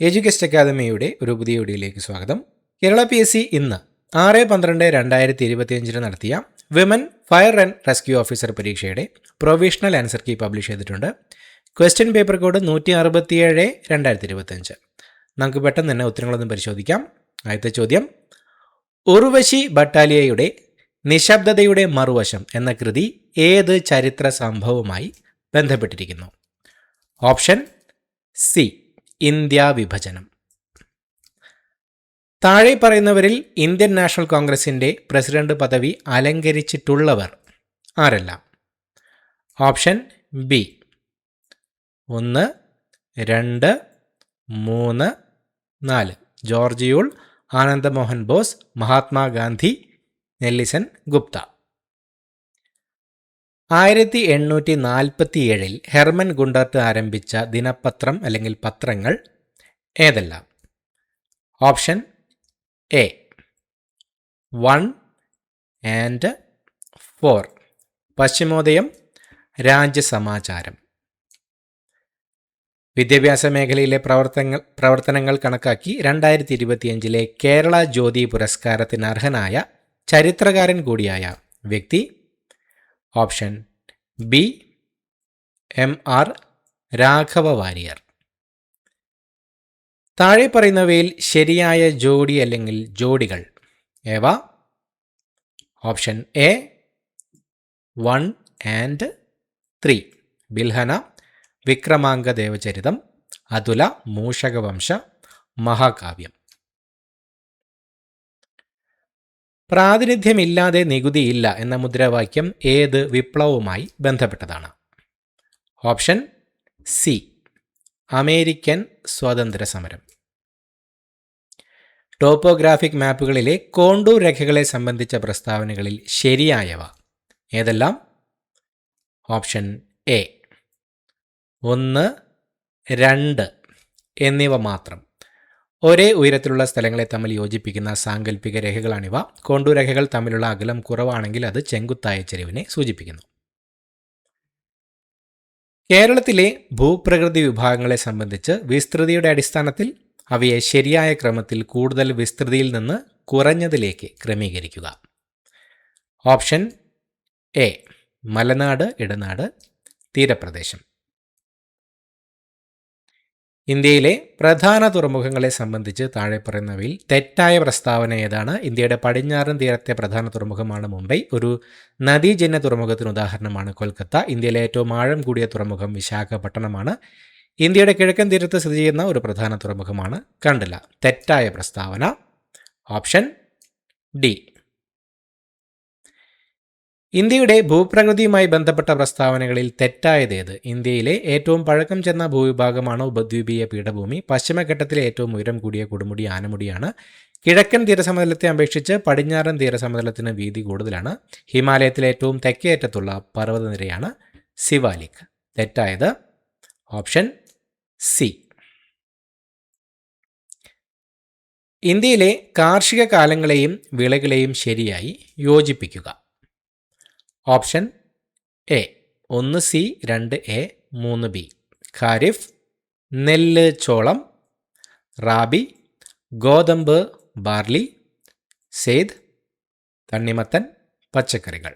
എഡ്യൂക്കേസ്റ്റ് അക്കാദമിയുടെ ഒരു പുതിയ വീഡിയോയിലേക്ക് സ്വാഗതം. കേരള PSC ഇന്ന് 6/12/2025 നടത്തിയ women fire and rescue officer പരീക്ഷയുടെ പ്രൊവിഷണൽ ആൻസർ കീ പബ്ലിഷ് ചെയ്തിട്ടുണ്ട്. Question paper code 167/2025. നമുക്ക് പെട്ടെന്ന് തന്നെ ഉത്തരങ്ങളൊന്നും പരിശോധിക്കാം. ആദ്യത്തെ ചോദ്യം, ഉർവശി ബട്ടാലിയയുടെ നിശബ്ദതയുടെ മറുവശം എന്ന കൃതി ഏത് ചരിത്ര സംഭവവുമായി ബന്ധപ്പെട്ടിരിക്കുന്നു? ഓപ്ഷൻ സി, ഇന്ത്യ വിഭജനം. താഴെ പറയുന്നവരിൽ ഇന്ത്യൻ നാഷണൽ കോൺഗ്രസിൻ്റെ പ്രസിഡന്റ് പദവി അലങ്കരിച്ചിട്ടുള്ളവർ ആരെല്ലാം? Option B 1, 2, 3, 4. George Yule, Anandamohan boss, Mahatma Gandhi, നെല്ലിസൺ Gupta. 1847 Hermann Gundert ആരംഭിച്ച ദിനപത്രം അല്ലെങ്കിൽ പത്രങ്ങൾ ഏതെല്ലാം? Option A 1 and 4. പശ്ചിമോദയം, രാജ്യസമാചാരം. വിദ്യാഭ്യാസ മേഖലയിലെ പ്രവർത്തനങ്ങൾ കണക്കാക്കി 2025 കേരള ജ്യോതി പുരസ്കാരത്തിന് അർഹനായ ചരിത്രകാരൻ കൂടിയായ വ്യക്തി? Option B MR Raghava Warrier. താഴെ പറയുന്നവയിൽ ശരിയായ ജോഡി അല്ലെങ്കിൽ ജോഡികൾ ഏവ? Option A 1 and 3. Bilhana, Vikramanka Devacharitam, Atula, Mushakavamsa, Mahakavyam. പ്രാതിനിധ്യമില്ലാതെ നികുതിയില്ല എന്ന മുദ്രാവാക്യം ഏത് വിപ്ലവവുമായി ബന്ധപ്പെട്ടതാണ്? ഓപ്ഷൻ സി, അമേരിക്കൻ സ്വാതന്ത്ര്യ സമരം. ടോപ്പോഗ്രാഫിക് മാപ്പുകളിലെ കോണ്ടൂർ രേഖകളെ സംബന്ധിച്ച പ്രസ്താവനകളിൽ ശരിയായവ ഏതെല്ലാം? ഓപ്ഷൻ എ 1, 2 എന്നിവ മാത്രം. ഒരേ ഉയരത്തിലുള്ള സ്ഥലങ്ങളെ തമ്മിൽ യോജിപ്പിക്കുന്ന സാങ്കല്പിക രേഖകളാണിവ. കോണ്ടൂർ രേഖകൾ തമ്മിലുള്ള അകലം കുറവാണെങ്കിൽ അത് ചെങ്കുത്തായ ചെരിവിനെ സൂചിപ്പിക്കുന്നു. കേരളത്തിലെ ഭൂപ്രകൃതി വിഭാഗങ്ങളെ സംബന്ധിച്ച് വിസ്തൃതിയുടെ അടിസ്ഥാനത്തിൽ അവയെ ശരിയായ ക്രമത്തിൽ കൂടുതൽ വിസ്തൃതിയിൽ നിന്ന് കുറഞ്ഞതിലേക്ക് ക്രമീകരിക്കുക. ഓപ്ഷൻ എ മലനാട്, ഇടനാട്, തീരപ്രദേശം. ഇന്ത്യയിലെ പ്രധാന തുറമുഖങ്ങളെ സംബന്ധിച്ച് താഴെ പറയുന്നവയിൽ തെറ്റായ പ്രസ്താവന ഏതാണ്? ഇന്ത്യയുടെ പടിഞ്ഞാറൻ തീരത്തെ പ്രധാന തുറമുഖമാണ് മുംബൈ. ഒരു നദീജന്യ തുറമുഖത്തിന് ഉദാഹരണമാണ് കൊൽക്കത്ത. ഇന്ത്യയിലെ ഏറ്റവും ആഴം കൂടിയ തുറമുഖം വിശാഖപട്ടണമാണ്. ഇന്ത്യയുടെ കിഴക്കൻ തീരത്ത് സ്ഥിതി ചെയ്യുന്ന ഒരു പ്രധാന തുറമുഖമാണ് കണ്ടല. തെറ്റായ പ്രസ്താവന ഓപ്ഷൻ ഡി. ഇന്ത്യയുടെ ഭൂപ്രകൃതിയുമായി ബന്ധപ്പെട്ട പ്രസ്താവനകളിൽ തെറ്റായതേത്? ഇന്ത്യയിലെ ഏറ്റവും പഴക്കം ചെന്ന ഭൂവിഭാഗമാണ് ഉപദ്വീപീയ പീഠഭൂമി. പശ്ചിമഘട്ടത്തിലെ ഏറ്റവും ഉയരം കൂടിയ കൊടുമുടി ആനമുടിയാണ്. കിഴക്കൻ തീരസമതലത്തെ അപേക്ഷിച്ച് പടിഞ്ഞാറൻ തീരസമതലത്തിന് വീതി കൂടുതലാണ്. ഹിമാലയത്തിലെ ഏറ്റവും തെക്കേയറ്റത്തുള്ള പർവ്വതനിരയാണ് സിവാലിക്. തെറ്റായത് ഓപ്ഷൻ സി. ഇന്ത്യയിലെ കാർഷിക കാലങ്ങളെയും വിളകളെയും ശരിയായി യോജിപ്പിക്കുക. Option A 1C, 2A, 3B. Kharif, നെല്ല്, ചോളം, റാബി, ഗോതമ്പ്, ബാർലി, സെയ്ദ്, തണ്ണിമത്തൻ, പച്ചക്കറികൾ.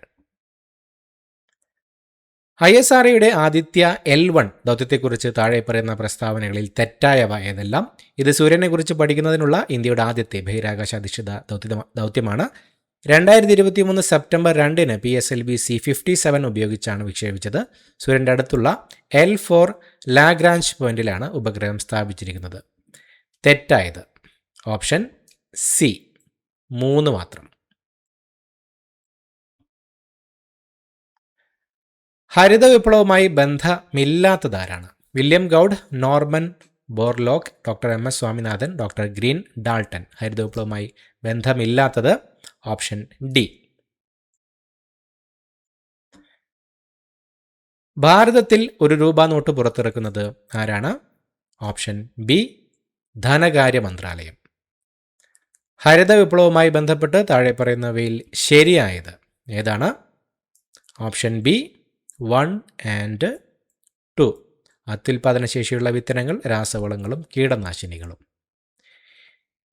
ISROയുടെ ആദിത്യ L1 ദൗത്യത്തെക്കുറിച്ച് താഴെ പറയുന്ന പ്രസ്താവനകളിൽ തെറ്റായവ ഏതെല്ലാം? ഇത് സൂര്യനെക്കുറിച്ച് പഠിക്കുന്നതിനുള്ള ഇന്ത്യയുടെ ആദ്യത്തെ ബഹിരാകാശ അധിഷ്ഠിത ദൗത്യമാണ്. 2023 സെപ്റ്റംബർ 2 PSLV C-57 ഉപയോഗിച്ചാണ് വിക്ഷേപിച്ചത്. സൂര്യൻ്റെ അടുത്തുള്ള L4 ലാഗ്രാഞ്ച് പോയിന്റിലാണ് ഉപഗ്രഹം സ്ഥാപിച്ചിരിക്കുന്നത്. തെറ്റായത് ഓപ്ഷൻ സി 3 മാത്രം. ഹരിത വിപ്ലവവുമായി ബന്ധമില്ലാത്തതാരാണ്? William Gaud, Norman Borlaug, doctor MS Swaminathan, doctor Green, Dalton. ഹരിത വിപ്ലവവുമായി ബന്ധമില്ലാത്തത് ഓപ്ഷൻ ഡി. ഭാരതത്തിൽ ഒരു രൂപ നോട്ട് പുറത്തിറക്കുന്നത് ആരാണ്? ഓപ്ഷൻ ബി ധനകാര്യ മന്ത്രാലയം. ഹരിത വിപ്ലവവുമായി ബന്ധപ്പെട്ട് താഴെ പറയുന്നവയിൽ ശരിയായത് ഏതാണ്? Option B 1 and 2. അത്യുൽപാദന ശേഷിയുള്ള വിത്തനങ്ങൾ, രാസവളങ്ങളും കീടനാശിനികളും.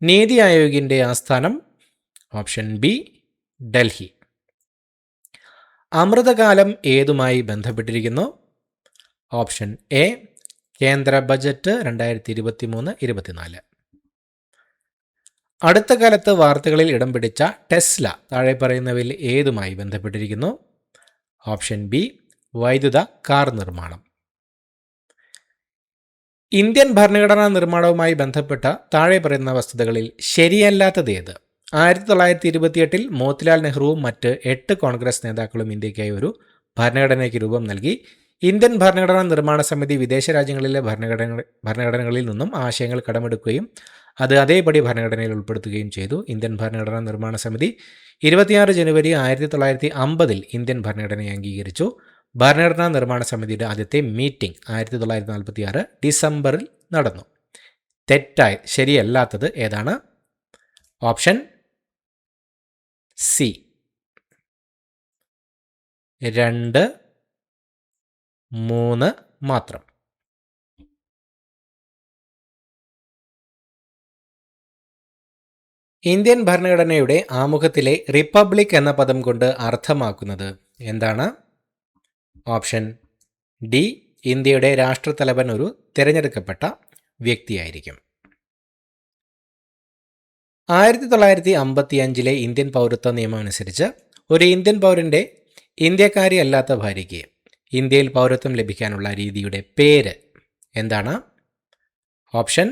നീതി ആയോഗിൻ്റെ ആസ്ഥാനം ഓപ്ഷൻ ബി ഡൽഹി. അമൃതകാലം ഏതുമായി ബന്ധപ്പെട്ടിരിക്കുന്നു? ഓപ്ഷൻ എ കേന്ദ്ര ബജറ്റ് 2023-24. അടുത്ത കാലത്ത് വാർത്തകളിൽ ഇടം പിടിച്ച ടെസ്ല താഴെ പറയുന്നവയിൽ ഏതുമായി ബന്ധപ്പെട്ടിരിക്കുന്നു? ഓപ്ഷൻ ബി വൈദ്യുത കാർ നിർമ്മാണം. ഇന്ത്യൻ ഭരണഘടനാ നിർമ്മാണവുമായി ബന്ധപ്പെട്ട താഴെ പറയുന്ന വസ്തുതകളിൽ ശരിയല്ലാത്തത് ഏത്? 1928 മോത്തിലാൽ നെഹ്റുവും മറ്റ് 8 കോൺഗ്രസ് നേതാക്കളും ഇന്ത്യക്കായി ഒരു ഭരണഘടനയ്ക്ക് രൂപം നൽകി. ഇന്ത്യൻ ഭരണഘടനാ നിർമ്മാണ സമിതി വിദേശ രാജ്യങ്ങളിലെ ഭരണഘടനകളിൽ നിന്നും ആശയങ്ങൾ കടമെടുക്കുകയും അത് അതേപടി ഭരണഘടനയിൽ ഉൾപ്പെടുത്തുകയും ചെയ്തു. ഇന്ത്യൻ ഭരണഘടനാ നിർമ്മാണ സമിതി 26 ജനുവരി 1950 ഇന്ത്യൻ ഭരണഘടനയെ അംഗീകരിച്ചു. ഭരണഘടനാ നിർമ്മാണ സമിതിയുടെ ആദ്യത്തെ മീറ്റിംഗ് 1946 ഡിസംബറിൽ നടന്നു. ശരിയല്ലാത്തത് ഏതാണ്? ഓപ്ഷൻ സി 2, 3 മാത്രം. ഇന്ത്യൻ ഭരണഘടനയുടെ ആമുഖത്തിലെ റിപ്പബ്ലിക് എന്ന പദം കൊണ്ട് അർത്ഥമാക്കുന്നത് എന്താണ്? ഓപ്ഷൻ ഡി ഇന്ത്യയുടെ രാഷ്ട്രത്തലവൻ ഒരു തിരഞ്ഞെടുക്കപ്പെട്ട വ്യക്തിയായിരിക്കും. 1955 ഇന്ത്യൻ പൗരത്വ നിയമം അനുസരിച്ച് ഒരു ഇന്ത്യൻ പൗരൻ്റെ ഇന്ത്യക്കാരി അല്ലാത്ത ഭാര്യയ്ക്ക് ഇന്ത്യയിൽ പൗരത്വം ലഭിക്കാനുള്ള രീതിയുടെ പേര് എന്താണ്? ഓപ്ഷൻ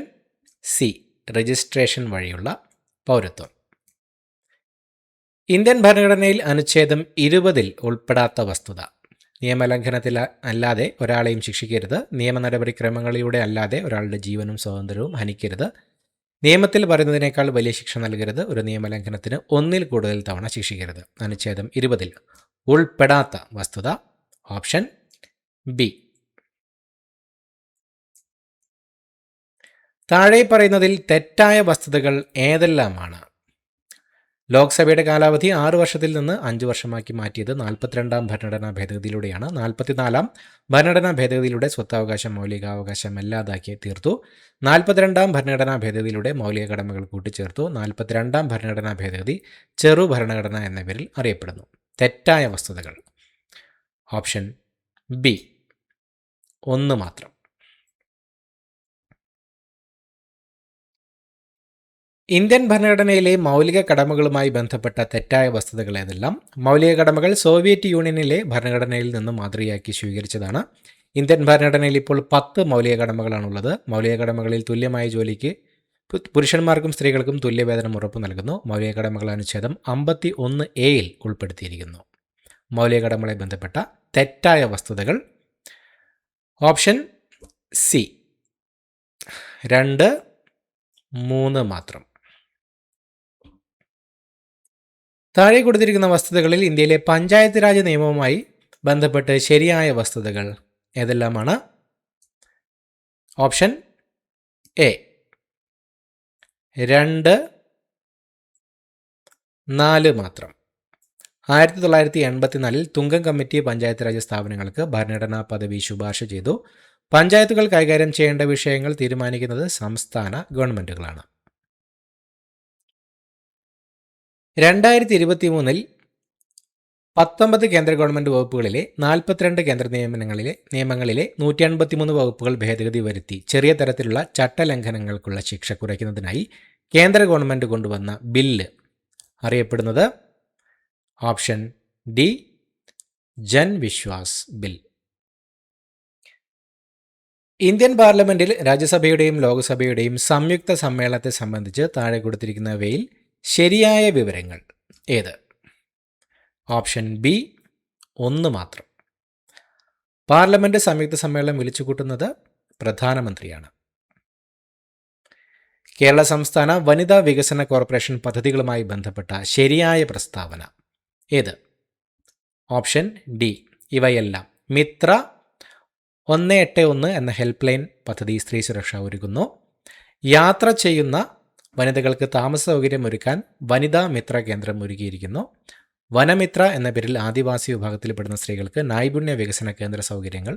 സി രജിസ്ട്രേഷൻ വഴിയുള്ള പൗരത്വം. ഇന്ത്യൻ ഭരണഘടനയിൽ അനുച്ഛേദം 20 ഉൾപ്പെടാത്ത വസ്തുത. നിയമലംഘനത്തിൽ അല്ലാതെ ഒരാളെയും ശിക്ഷിക്കരുത്. നിയമ നടപടിക്രമങ്ങളിലൂടെ അല്ലാതെ ഒരാളുടെ ജീവനും സ്വാതന്ത്ര്യവും ഹനിക്കരുത്. നിയമത്തിൽ പറയുന്നതിനേക്കാൾ വലിയ ശിക്ഷ നൽകരുത്. ഒരു നിയമലംഘനത്തിന് 1-ൽ കൂടുതൽ തവണ ശിക്ഷിക്കരുത്. അനുച്ഛേദം 20 ഉൾപ്പെടാത്ത വസ്തുത ഓപ്ഷൻ ബി. താഴെ പറയുന്നതിൽ തെറ്റായ വസ്തുതകൾ ഏതെല്ലാമാണ്? ലോക്സഭയുടെ കാലാവധി 6 വർഷത്തിൽ നിന്ന് 5 വർഷമാക്കി മാറ്റിയത് 42ാം ഭരണഘടനാ ഭേദഗതിയിലൂടെയാണ്. 44ാം ഭരണഘടനാ ഭേദഗതിയിലൂടെ സ്വത്തവകാശം മൗലികാവകാശം അല്ലാതാക്കി തീർത്തു. 42ാം ഭരണഘടനാ ഭേദഗതിയിലൂടെ മൗലിക കടമകൾ കൂട്ടിച്ചേർത്തു. 42ാം ഭരണഘടനാ ഭേദഗതി ചെറു ഭരണഘടന എന്ന പേരിൽ അറിയപ്പെടുന്നു. തെറ്റായ വസ്തുതകൾ ഓപ്ഷൻ ബി 1 മാത്രം. ഇന്ത്യൻ ഭരണഘടനയിലെ മൗലിക കടമകളുമായി ബന്ധപ്പെട്ട തെറ്റായ വസ്തുതകൾ ഏതെല്ലാം? മൗലിക കടമകൾ സോവിയറ്റ് യൂണിയനിലെ ഭരണഘടനയിൽ നിന്നും മാതൃകയാക്കി സ്വീകരിച്ചതാണ്. ഇന്ത്യൻ ഭരണഘടനയിൽ ഇപ്പോൾ 10 മൗലിക കടമകളാണുള്ളത്. മൗലിക കടമകളിൽ തുല്യമായ ജോലിക്ക് പുരുഷന്മാർക്കും സ്ത്രീകൾക്കും തുല്യവേതനം ഉറപ്പു നൽകുന്നു. മൗലിക കടമകൾ അനുച്ഛേദം 51A ഉൾപ്പെടുത്തിയിരിക്കുന്നു. മൗലിക കടമകളെ ബന്ധപ്പെട്ട തെറ്റായ വസ്തുതകൾ ഓപ്ഷൻ സി 2, 3 മാത്രം. താഴെ കൊടുത്തിരിക്കുന്ന വസ്തുതകളിൽ ഇന്ത്യയിലെ പഞ്ചായത്ത് രാജ് നിയമവുമായി ബന്ധപ്പെട്ട് ശരിയായ വസ്തുതകൾ ഏതെല്ലാമാണ്? ഓപ്ഷൻ എ 2, 4 മാത്രം. 1984 തുങ്കൻ കമ്മിറ്റി പഞ്ചായത്ത് രാജ് സ്ഥാപനങ്ങൾക്ക് ഭരണഘടനാ പദവി ശുപാർശ ചെയ്തു. പഞ്ചായത്തുകൾ കൈകാര്യം ചെയ്യേണ്ട വിഷയങ്ങൾ തീരുമാനിക്കുന്നത് സംസ്ഥാന ഗവൺമെൻറ്റുകളാണ്. 2023 19 കേന്ദ്ര ഗവൺമെൻറ് വകുപ്പുകളിലെ 42 കേന്ദ്ര നിയമങ്ങളിലെ 153 വകുപ്പുകൾ ഭേദഗതി വരുത്തി ചെറിയ തരത്തിലുള്ള ചട്ടലംഘനങ്ങൾക്കുള്ള ശിക്ഷ കുറയ്ക്കുന്നതിനായി കേന്ദ്ര ഗവൺമെൻറ് കൊണ്ടുവന്ന ബില്ല് അറിയപ്പെടുന്നത് option D Jan Vishwas bill. Indian പാർലമെൻറ്റിൽ രാജ്യസഭയുടെയും ലോക്സഭയുടെയും സംയുക്ത സമ്മേളനത്തെ സംബന്ധിച്ച് താഴെ കൊടുത്തിരിക്കുന്നവയിൽ ശരിയായ വിവരങ്ങൾ ഏത്? ഓപ്ഷൻ ബി 1 മാത്രം. പാർലമെൻറ്റ് സംയുക്ത സമ്മേളനം വിളിച്ചുകൂട്ടുന്നത് പ്രധാനമന്ത്രിയാണ്. കേരള സംസ്ഥാന വനിതാ വികസന കോർപ്പറേഷൻ പദ്ധതികളുമായി ബന്ധപ്പെട്ട ശരിയായ പ്രസ്താവന ഏത്? ഓപ്ഷൻ ഡി ഇവയെല്ലാം. മിത്ര 181 എന്ന ഹെൽപ്പ് ലൈൻ പദ്ധതി സ്ത്രീ സുരക്ഷ ഒരുക്കുന്നു. യാത്ര ചെയ്യുന്ന വനിതകൾക്ക് താമസ സൗകര്യം ഒരുക്കാൻ വനിതാ മിത്ര കേന്ദ്രം ഒരുക്കിയിരിക്കുന്നു. വനമിത്ര എന്ന പേരിൽ ആദിവാസി വിഭാഗത്തിൽപ്പെടുന്ന സ്ത്രീകൾക്ക് നൈപുണ്യ വികസന കേന്ദ്ര സൗകര്യങ്ങൾ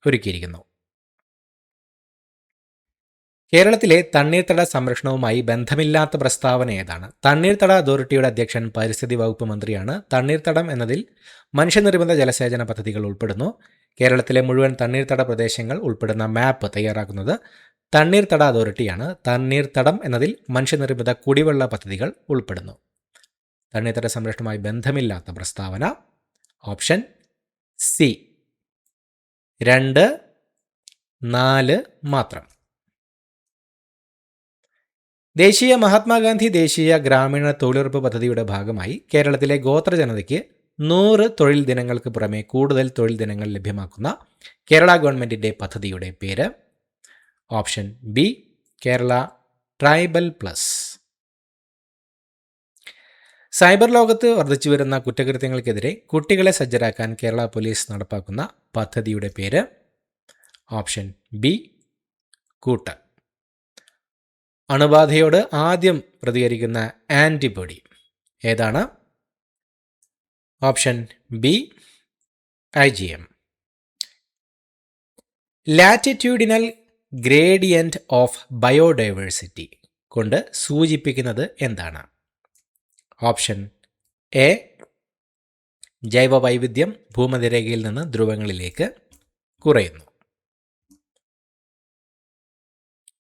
ഒരുക്കിയിരിക്കുന്നു. കേരളത്തിലെ തണ്ണീർത്തട സംരക്ഷണവുമായി ബന്ധമില്ലാത്ത പ്രസ്താവന ഏതാണ്? തണ്ണീർത്തട അതോറിറ്റിയുടെ അധ്യക്ഷൻ പരിസ്ഥിതി വകുപ്പ് മന്ത്രിയാണ്. തണ്ണീർത്തടം എന്നതിൽ മനുഷ്യനിർമ്മിത ജലസേചന പദ്ധതികൾ ഉൾപ്പെടുന്നു. കേരളത്തിലെ മുഴുവൻ തണ്ണീർത്തട പ്രദേശങ്ങൾ ഉൾപ്പെടുന്ന മാപ്പ് തയ്യാറാക്കുന്നത് തണ്ണീർത്തട അതോറിറ്റിയാണ്. തണ്ണീർത്തടം എന്നതിൽ മനുഷ്യനിർമ്മിത കുടിവെള്ള പദ്ധതികൾ ഉൾപ്പെടുന്നു. തണ്ണീർത്തട സംരക്ഷണവുമായി ബന്ധമില്ലാത്ത പ്രസ്താവന ഓപ്ഷൻ സി 2, 4 മാത്രം. ദേശീയ മഹാത്മാഗാന്ധി ദേശീയ ഗ്രാമീണ തൊഴിലുറപ്പ് പദ്ധതിയുടെ ഭാഗമായി കേരളത്തിലെ ഗോത്ര ജനതയ്ക്ക് 100 തൊഴിൽ ദിനങ്ങൾക്ക് പുറമെ കൂടുതൽ തൊഴിൽ ദിനങ്ങൾ ലഭ്യമാക്കുന്ന കേരള ഗവൺമെൻറ്റിൻ്റെ പദ്ധതിയുടെ പേര് option B Kerala tribal plus. Cyber ലോകത്ത് വർദ്ധിച്ചു വരുന്ന കുറ്റകൃത്യങ്ങൾക്കെതിരെ കുട്ടികളെ സജ്ജരാക്കാൻ കേരള പോലീസ് നടപ്പാക്കുന്ന പദ്ധതിയുടെ പേര് ഓപ്ഷൻ ബി കൂട്ട്. അണുബാധയോട് ആദ്യം പ്രതികരിക്കുന്ന ആൻറ്റിബോഡി ഏതാണ്? Option B IgM. Latitudinal gradient of biodiversity കൊണ്ട് സൂചിപ്പിക്കുന്നത് എന്താണ്? ഓപ്ഷൻ എ ജൈവവൈവിധ്യം ഭൂമധ്യരേഖയിൽ നിന്ന് ധ്രുവങ്ങളിലേക്ക് കുറയുന്നു.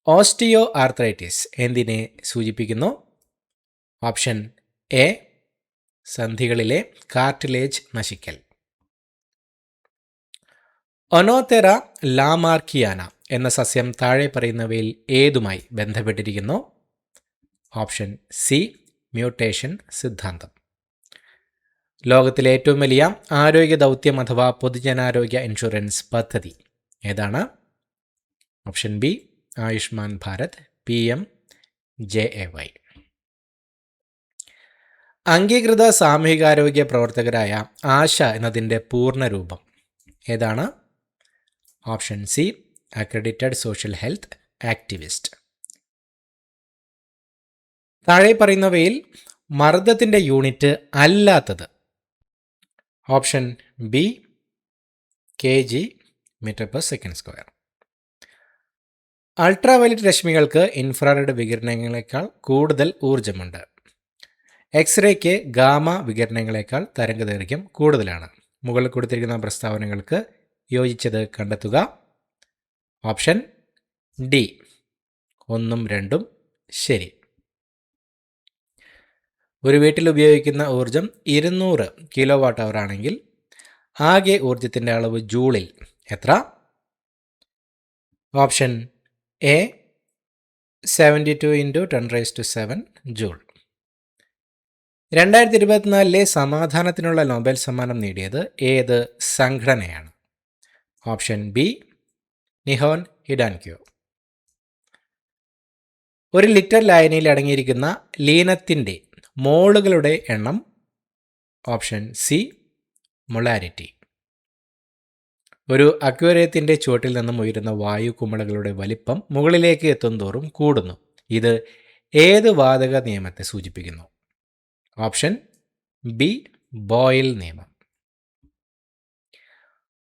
ഓസ്റ്റിയോ ആർത്രൈറ്റിസ് എന്തിനെ സൂചിപ്പിക്കുന്നു? ഓപ്ഷൻ എ സന്ധികളിലെ കാർട്ടിലേജ് നശിക്കൽ. ഒനോതെറ ലാമാർക്കിയാന എന്ന സസ്യം താഴെ പറയുന്നവയിൽ ഏതുമായി ബന്ധപ്പെട്ടിരിക്കുന്നു? ഓപ്ഷൻ സി മ്യൂട്ടേഷൻ സിദ്ധാന്തം. ലോകത്തിലെ ഏറ്റവും വലിയ ആരോഗ്യ ദൗത്യം അഥവാ പൊതുജനാരോഗ്യ ഇൻഷുറൻസ് പദ്ധതി ഏതാണ്? Option B Ayushman Bharat PMJAY. അംഗീകൃത സാമൂഹികാരോഗ്യ പ്രവർത്തകരായ ആശ എന്നതിൻ്റെ പൂർണ്ണരൂപം ഏതാണ്? Option C accredited social health activist. താഴെ പറയുന്നവയിൽ മർദ്ദത്തിൻ്റെ യൂണിറ്റ് അല്ലാത്തത് option B kg m/s². Ultraviolet രശ്മികൾക്ക് ഇൻഫ്രാറെഡ് വികിരണങ്ങളെക്കാൾ കൂടുതൽ ഊർജ്ജമുണ്ട്. എക്സ്റേക്ക് ഗാമ വികിരണങ്ങളെക്കാൾ തരംഗദൈർഘ്യം കൂടുതലാണ്. മുകളിൽ കൊടുത്തിരിക്കുന്ന പ്രസ്താവനകൾക്ക് യോജിച്ചത് കണ്ടെത്തുക. ഓപ്ഷൻ ഡി 1ഉം 2ഉം ശരി. ഒരു വീട്ടിൽ ഉപയോഗിക്കുന്ന ഊർജം 200 kWh ആണെങ്കിൽ ആകെ ഊർജത്തിൻ്റെ അളവ് ജൂളിൽ എത്ര? Option A 72 × 10⁻⁷ joule. 2024 സമാധാനത്തിനുള്ള നോബൽ സമ്മാനം നേടിയത് ഏത് സംഘടനയാണ്? Option B നിഹോൻ ഹിഡാൻക്യോ. 1 ലിറ്റർ ലായനിയിൽ അടങ്ങിയിരിക്കുന്ന ലീനത്തിൻ്റെ മോളുകളുടെ എണ്ണം ഓപ്ഷൻ സി മൊളാരിറ്റി. ഒരു അക്വേറിയത്തിൻ്റെ ചുവട്ടിൽ നിന്നും ഉയരുന്ന വായു കുമിളകളുടെ വലിപ്പം മുകളിലേക്ക് എത്തുന്തോറും കൂടുന്നു. ഇത് ഏത് വാതക നിയമത്തെ സൂചിപ്പിക്കുന്നു? ഓപ്ഷൻ ബി ബോയിൽ നിയമം.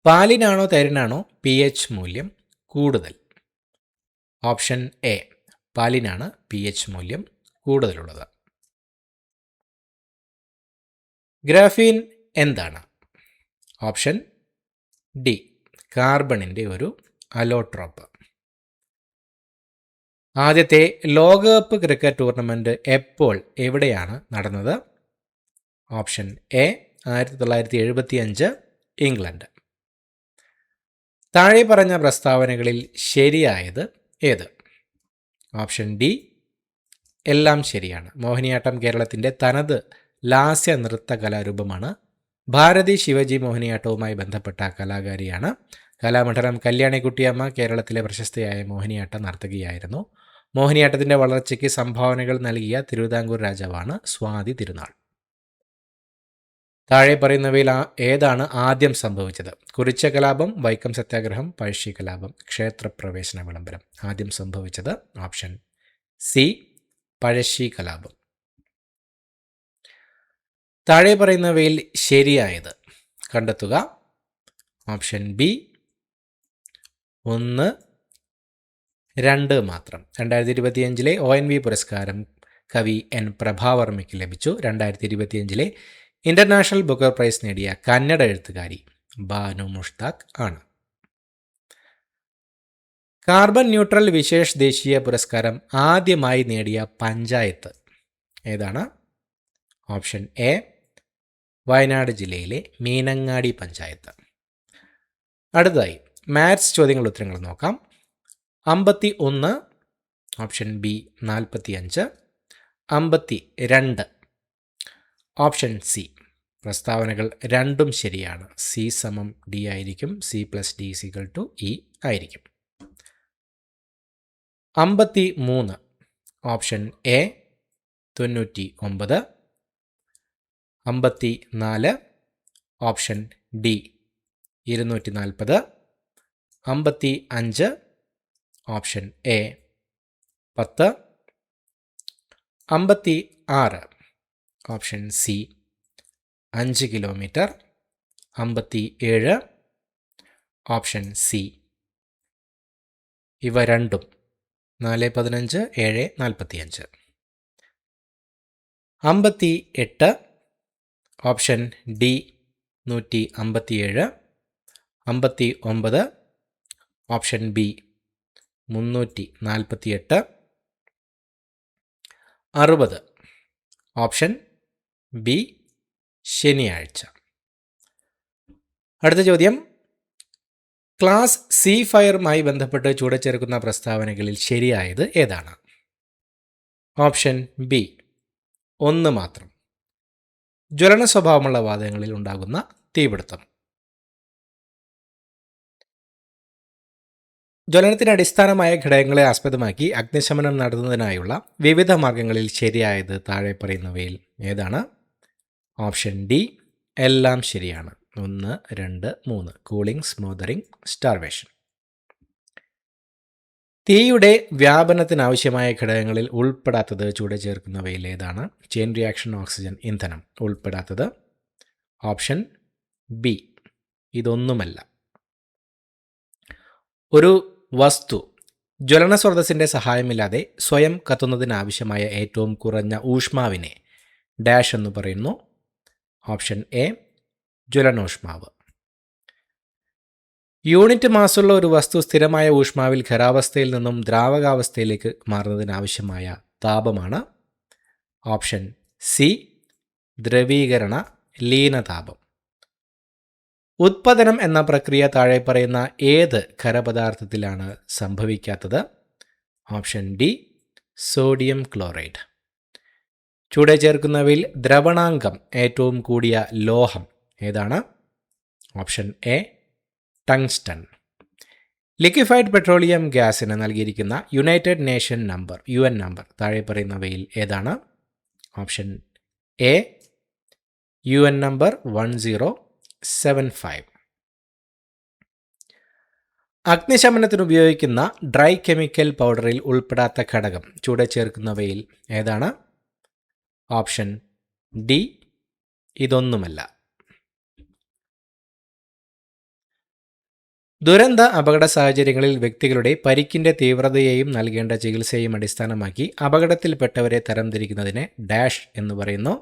പാലിനാണോ തൈരിനാണോ pH മൂല്യം കൂടുതൽ? ഓപ്ഷൻ എ പാലിനാണ് pH മൂല്യം കൂടുതലുള്ളത്. ഗ്രാഫീൻ എന്താണ്? ഓപ്ഷൻ ഡി കാർബണിൻ്റെ ഒരു അലോട്രോപ്പ്. ആദ്യത്തെ ലോകകപ്പ് ക്രിക്കറ്റ് ടൂർണമെൻറ്റ് എപ്പോൾ എവിടെയാണ് നടന്നത്? Option A 1975 England. താഴെ പറഞ്ഞ പ്രസ്താവനകളിൽ ശരിയായത് ഏത്? ഓപ്ഷൻ ഡി എല്ലാം ശരിയാണ്. മോഹിനിയാട്ടം കേരളത്തിൻ്റെ തനത് ലാസ്യ നൃത്ത കലാരൂപമാണ്. ഭാരതി ശിവജി മോഹിനിയാട്ടവുമായി ബന്ധപ്പെട്ട കലാകാരിയാണ്. കലാമണ്ഡലം കല്യാണിക്കുട്ടിയമ്മ കേരളത്തിലെ പ്രശസ്തയായ മോഹിനിയാട്ട നർത്തകിയായിരുന്നു. മോഹിനിയാട്ടത്തിൻ്റെ വളർച്ചയ്ക്ക് സംഭാവനകൾ നൽകിയ തിരുവിതാംകൂർ രാജാവാണ് സ്വാതി തിരുനാൾ. താഴെ പറയുന്നവയിൽ ഏതാണ് ആദ്യം സംഭവിച്ചത്? കുറിച്യ കലാപം, വൈക്കം സത്യാഗ്രഹം, പഴശ്ശി കലാപം, ക്ഷേത്രപ്രവേശന വിളംബരം. ആദ്യം സംഭവിച്ചത് ഓപ്ഷൻ സി പഴശ്ശി കലാപം. താഴെ പറയുന്നവയിൽ ശരിയായത് കണ്ടെത്തുക. ഓപ്ഷൻ ബി 1, 2 മാത്രം. 2025 ONV പുരസ്കാരം കവി N. പ്രഭാവർമ്മയ്ക്ക് ലഭിച്ചു. 2025 ഇന്റർനാഷണൽ ബുക്കർ പ്രൈസ് നേടിയ കന്നഡ എഴുത്തുകാരി ബാനു മുഷ്താഖ് ആണ്. കാർബൺ ന്യൂട്രൽ വിശേഷ് ദേശീയ പുരസ്കാരം ആദ്യമായി നേടിയ പഞ്ചായത്ത് ഏതാണ്? ഓപ്ഷൻ എ വയനാട് ജില്ലയിലെ മീനങ്ങാടി പഞ്ചായത്ത്. അടുത്തതായി മാത്സ് ചോദ്യങ്ങൾ ഉത്തരങ്ങൾ നോക്കാം. 51 ഓപ്ഷൻ ബി 45, 52 ഓപ്ഷൻ സി. പ്രസ്താവനകൾ രണ്ടും ശരിയാണ്. സി സമം ഡി ആയിരിക്കും. C plus D equal to E ആയിരിക്കും. 53 option A 99, 54 option D 240, 55 option A 10, 56 option C 5 kilometre, 57 option C. ഇവ രണ്ടും 4, 15, 7, 45. 58 option D 157, 59 option B 348, 60 option B ശനിയാഴ്ച. അടുത്ത ചോദ്യം, ക്ലാസ് സി ഫയറുമായി ബന്ധപ്പെട്ട് ചൂടച്ചേർക്കുന്ന പ്രസ്താവനകളിൽ ശരിയായത് ഏതാണ്? ഓപ്ഷൻ ബി 1 മാത്രം. ജ്വലന സ്വഭാവമുള്ള വാതകങ്ങളിൽ ഉണ്ടാകുന്ന തീപിടുത്തം. ജ്വലനത്തിന് അടിസ്ഥാനമായ ഘടകങ്ങളെ ആസ്പദമാക്കി അഗ്നിശമനം നടത്തുന്നതിനായുള്ള വിവിധ മാർഗങ്ങളിൽ ശരിയായത് താഴെ പറയുന്നവയിൽ ഏതാണ്? ഓപ്ഷൻ ഡി എല്ലാം ശരിയാണ്. 1, 2, 3. Cooling, smothering, starvation. തീയുടെ വ്യാപനത്തിനാവശ്യമായ ഘടകങ്ങളിൽ ഉൾപ്പെടാത്തത് ചൂട് ചേർക്കുന്നവയിൽ ഏതാണ്? ചെയിൻ റിയാക്ഷൻ, ഓക്സിജൻ, ഇന്ധനം. ഉൾപ്പെടാത്തത് ഓപ്ഷൻ ബി ഇതൊന്നുമല്ല. ഒരു വസ്തു ജ്വലന സ്രോതസ്സിൻ്റെ സഹായമില്ലാതെ സ്വയം കത്തുന്നതിനാവശ്യമായ ഏറ്റവും കുറഞ്ഞ ഊഷ്മാവിനെ ഡാഷ് എന്ന് പറയുന്നു. ഓപ്ഷൻ എ ജ്വലനോഷ്മാവ്. യൂണിറ്റ് മാസുള്ള ഒരു വസ്തു സ്ഥിരമായ ഊഷ്മാവിൽ ഖരാവസ്ഥയിൽ നിന്നും ദ്രാവകാവസ്ഥയിലേക്ക് മാറുന്നതിനാവശ്യമായ താപമാണ്. Option C ദ്രവീകരണ ലീനതാപം. ഉത്പതനം എന്ന പ്രക്രിയ താഴെ പറയുന്ന ഏത് ഖരപദാർത്ഥത്തിലാണ് സംഭവിക്കാത്തത്? Option D sodium chloride. ചൂട് ചേർക്കുന്നവയിൽ ദ്രവണാങ്കം ഏറ്റവും കൂടിയ ലോഹം ഏതാണ്? Option A tungsten. Liquefied petroleum ഗ്യാസിന് നൽകിയിരിക്കുന്ന united nation number UN number താഴെ പറയുന്നവയിൽ ഏതാണ്? Option A UN number 1075. അഗ്നിശമനത്തിന് ഉപയോഗിക്കുന്ന ഡ്രൈ കെമിക്കൽ പൗഡറിൽ ഉൾപ്പെടാത്ത ഘടകം ചൂട് ചേർക്കുന്നവയിൽ ഏതാണ്? ഓപ്ഷൻ ഡി ഇതൊന്നുമല്ല. ദുരന്ത അപകട സാഹചര്യങ്ങളിൽ വ്യക്തികളുടെ പരിക്കിൻ്റെ തീവ്രതയെയും നൽകേണ്ട ചികിത്സയെയും അടിസ്ഥാനമാക്കി അപകടത്തിൽപ്പെട്ടവരെ തരംതിരിക്കുന്നതിനെ ഡാഷ് എന്ന് പറയുന്നു.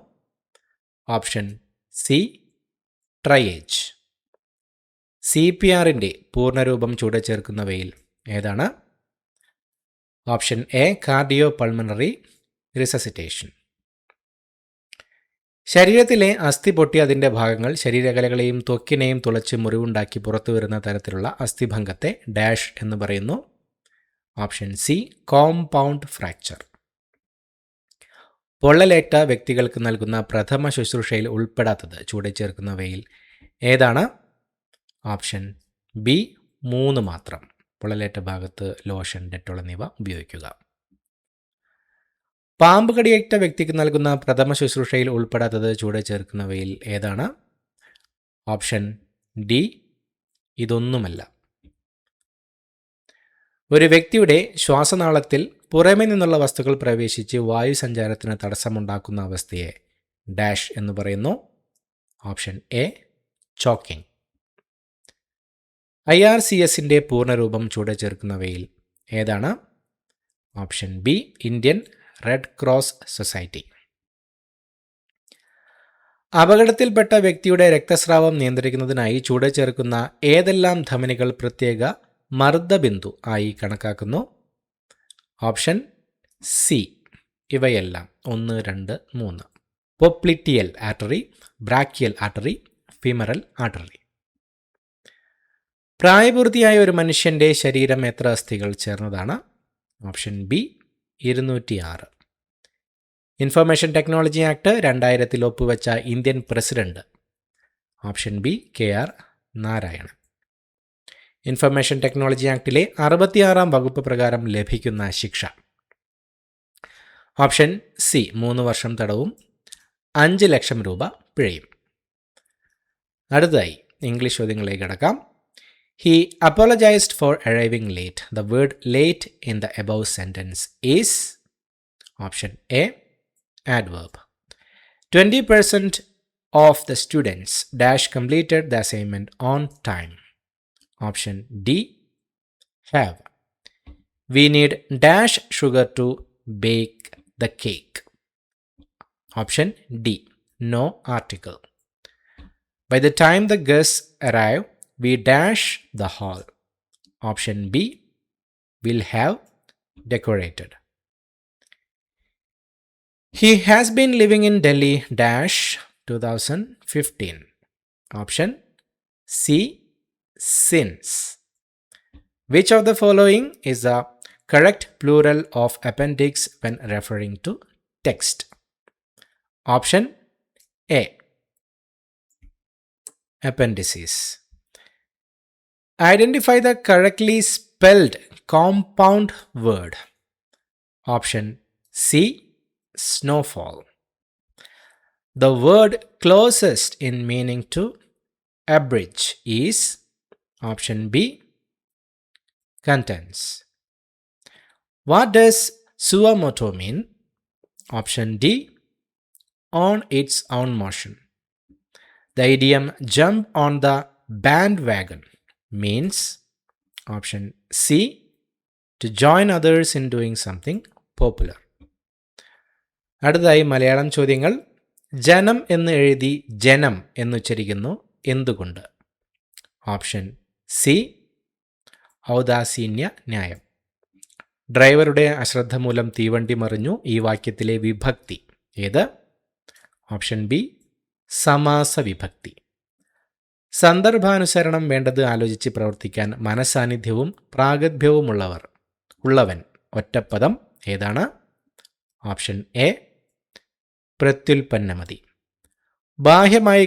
Option C triage. CPRൻ്റെ പൂർണ്ണരൂപം ചൂട് ചേർക്കുന്നവയിൽ ഏതാണ്? Option A cardio pulmonary resuscitation. ശരീരത്തിലെ അസ്ഥി പൊട്ടി അതിൻ്റെ ഭാഗങ്ങൾ ശരീരകലകളെയും ത്വക്കിനെയും തുളച്ച് മുറിവുണ്ടാക്കി പുറത്തു വരുന്ന തരത്തിലുള്ള അസ്ഥിഭംഗത്തെ ഡാഷ് എന്ന് പറയുന്നു. Option C compound fracture. പൊള്ളലേറ്റ വ്യക്തികൾക്ക് നൽകുന്ന പ്രഥമ ശുശ്രൂഷയിൽ ഉൾപ്പെടാത്തത് ചൂട് ചേർക്കുന്നവയിൽ ഏതാണ്? ഓപ്ഷൻ ബി 3 മാത്രം. പൊള്ളലേറ്റ ഭാഗത്ത് ലോഷൻ, ഡെറ്റോൾ എന്നിവ ഉപയോഗിക്കുക. പാമ്പ് കടിയേറ്റ വ്യക്തിക്ക് നൽകുന്ന പ്രഥമ ശുശ്രൂഷയിൽ ഉൾപ്പെടാത്തത് ചൂട് ചേർക്കുന്നവയിൽ ഏതാണ്? ഓപ്ഷൻ ഡി ഇതൊന്നുമല്ല. ഒരു വ്യക്തിയുടെ ശ്വാസനാളത്തിൽ പുറമേ നിന്നുള്ള വസ്തുക്കൾ പ്രവേശിച്ച് വായു സഞ്ചാരത്തിന് തടസ്സമുണ്ടാക്കുന്ന അവസ്ഥയെ ഡാഷ് എന്ന് പറയുന്നു. Option A choking. IRCSൻ്റെ പൂർണ്ണരൂപം ചൂട് ചേർക്കുന്നവയിൽ ഏതാണ്? Option B, Indian red cross society. അപകടത്തിൽപ്പെട്ട വ്യക്തിയുടെ രക്തസ്രാവം നിയന്ത്രിക്കുന്നതിനായി ചൂട് ചേർക്കുന്ന ഏതെല്ലാം ധമനികൾ പ്രത്യേക മർദ്ദബിന്ദു ആയി കണക്കാക്കുന്നു? ഓപ്ഷൻ സി, ഇവയെല്ലാം 1, 2, 3. Popliteal artery, brachial artery, femoral artery. പ്രായപൂർത്തിയായ ഒരു മനുഷ്യൻ്റെ ശരീരം എത്ര അസ്ഥികൾ ചേർന്നതാണ്? Option B, 206. Information technology act 2000 ഒപ്പുവെച്ച Indian president? Option B, KR Narayanan. Information technology ആക്ടിലെ 66 വകുപ്പ് പ്രകാരം ലഭിക്കുന്ന ശിക്ഷ? ഓപ്ഷൻ സി, 3 വർഷം തടവും 5 ലക്ഷം രൂപ പിഴയും. അടുത്തതായി ഇംഗ്ലീഷ് ചോദ്യങ്ങളിലേക്ക് കടക്കാം. He apologized for arriving late. The word late in the above sentence is? Option A, adverb. 20% of the students dash completed the assignment on time. Option D, have. We need dash sugar to bake the cake. Option D, no article. By the time the guests arrive, we dash the hall. Option B, will have decorated. He has been living in Delhi dash 2015. Option C, since. Which of the following is the correct plural of appendix when referring to text? Option A, appendices. Identify the correctly spelled compound word. Option C, snowfall. The word closest in meaning to abridge is? Option B, contents. What does suo moto mean? Option D, on its own motion. The idiom jump on the bandwagon means? Option C, to join others in doing something popular. അടുത്തതായി മലയാളം ചോദ്യങ്ങൾ. ജനം എന്ന് എഴുതി ജനം എന്നുച്ചരിക്കുന്നു എന്തുകൊണ്ട്? Option C, ഔദാസീന്യ ന്യായം. ഡ്രൈവറുടെ അശ്രദ്ധ മൂലം തീവണ്ടി മറിഞ്ഞു. ഈ വാക്യത്തിലെ വിഭക്തി ഏത്? ഓപ്ഷൻ ബി, സമാസ വിഭക്തി. സന്ദർഭാനുസരണം വേണ്ടത് ആലോചിച്ച് പ്രവർത്തിക്കാൻ മനസാന്നിധ്യവും പ്രാഗൽഭ്യവുമുള്ളവൻ ഒറ്റപ്പദം ഏതാണ്? ഓപ്ഷൻ എ, പ്രത്യുൽപ്പന്നമതി. ബാഹ്യമായി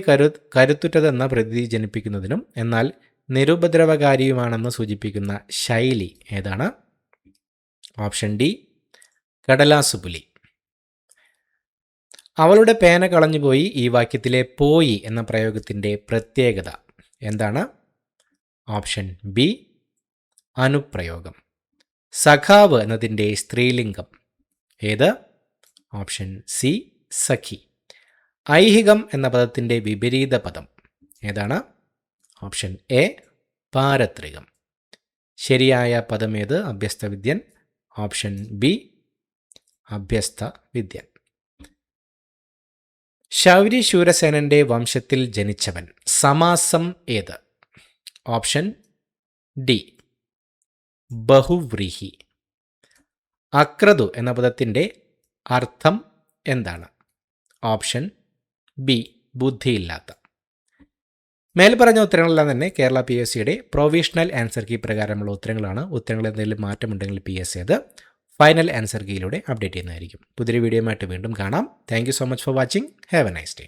കരുത്തുറ്റതെന്ന പ്രതീതി ജനിപ്പിക്കുന്നതിനും എന്നാൽ നിരുപദ്രവകാരിയുമാണെന്ന് സൂചിപ്പിക്കുന്ന ശൈലി ഏതാണ്? ഓപ്ഷൻ ഡി, കടലാസുപുലി. അവളുടെ പേന കളഞ്ഞുപോയി. ഈ വാക്യത്തിലെ പോയി എന്ന പ്രയോഗത്തിൻ്റെ പ്രത്യേകത എന്താണ്? ഓപ്ഷൻ ബി, അനുപ്രയോഗം. സഖാവ് എന്നതിൻ്റെ സ്ത്രീലിംഗം ഏത്? ഓപ്ഷൻ സി, സഖി. ഐഹികം എന്ന പദത്തിൻ്റെ വിപരീത പദം ഏതാണ്? ഓപ്ഷൻ എ, പാരത്രികം. ശരിയായ പദം ഏത്? അഭ്യസ്തവിദ്യൻ. ഓപ്ഷൻ ബി, അഭ്യസ്തവിദ്യൻ. ശൗരി ശൂരസേനന്റെ വംശത്തിൽ ജനിച്ചവൻ. സമാസം ഏത്? Option D, ബഹുവ്രീഹി. അക്രതു എന്ന പദത്തിൻ്റെ അർത്ഥം എന്താണ്? ഓപ്ഷൻ ബി, ബുദ്ധിയില്ലാത്ത. മേൽപ്പറഞ്ഞ ഉത്തരങ്ങളെല്ലാം തന്നെ കേരള PSCയുടെ പ്രൊവിഷണൽ ആൻസർ കീ പ്രകാരമുള്ള ഉത്തരങ്ങളാണ്. ഉത്തരങ്ങൾ എന്തെങ്കിലും മാറ്റമുണ്ടെങ്കിൽ PSC അത് ഫൈനൽ ആൻസർ കീയിലൂടെ അപ്ഡേറ്റ് ചെയ്യുന്നതായിരിക്കും. പുതിയൊരു വീഡിയോയുമായിട്ട് വീണ്ടും കാണാം. Thank you so much for watching. Have A nice day.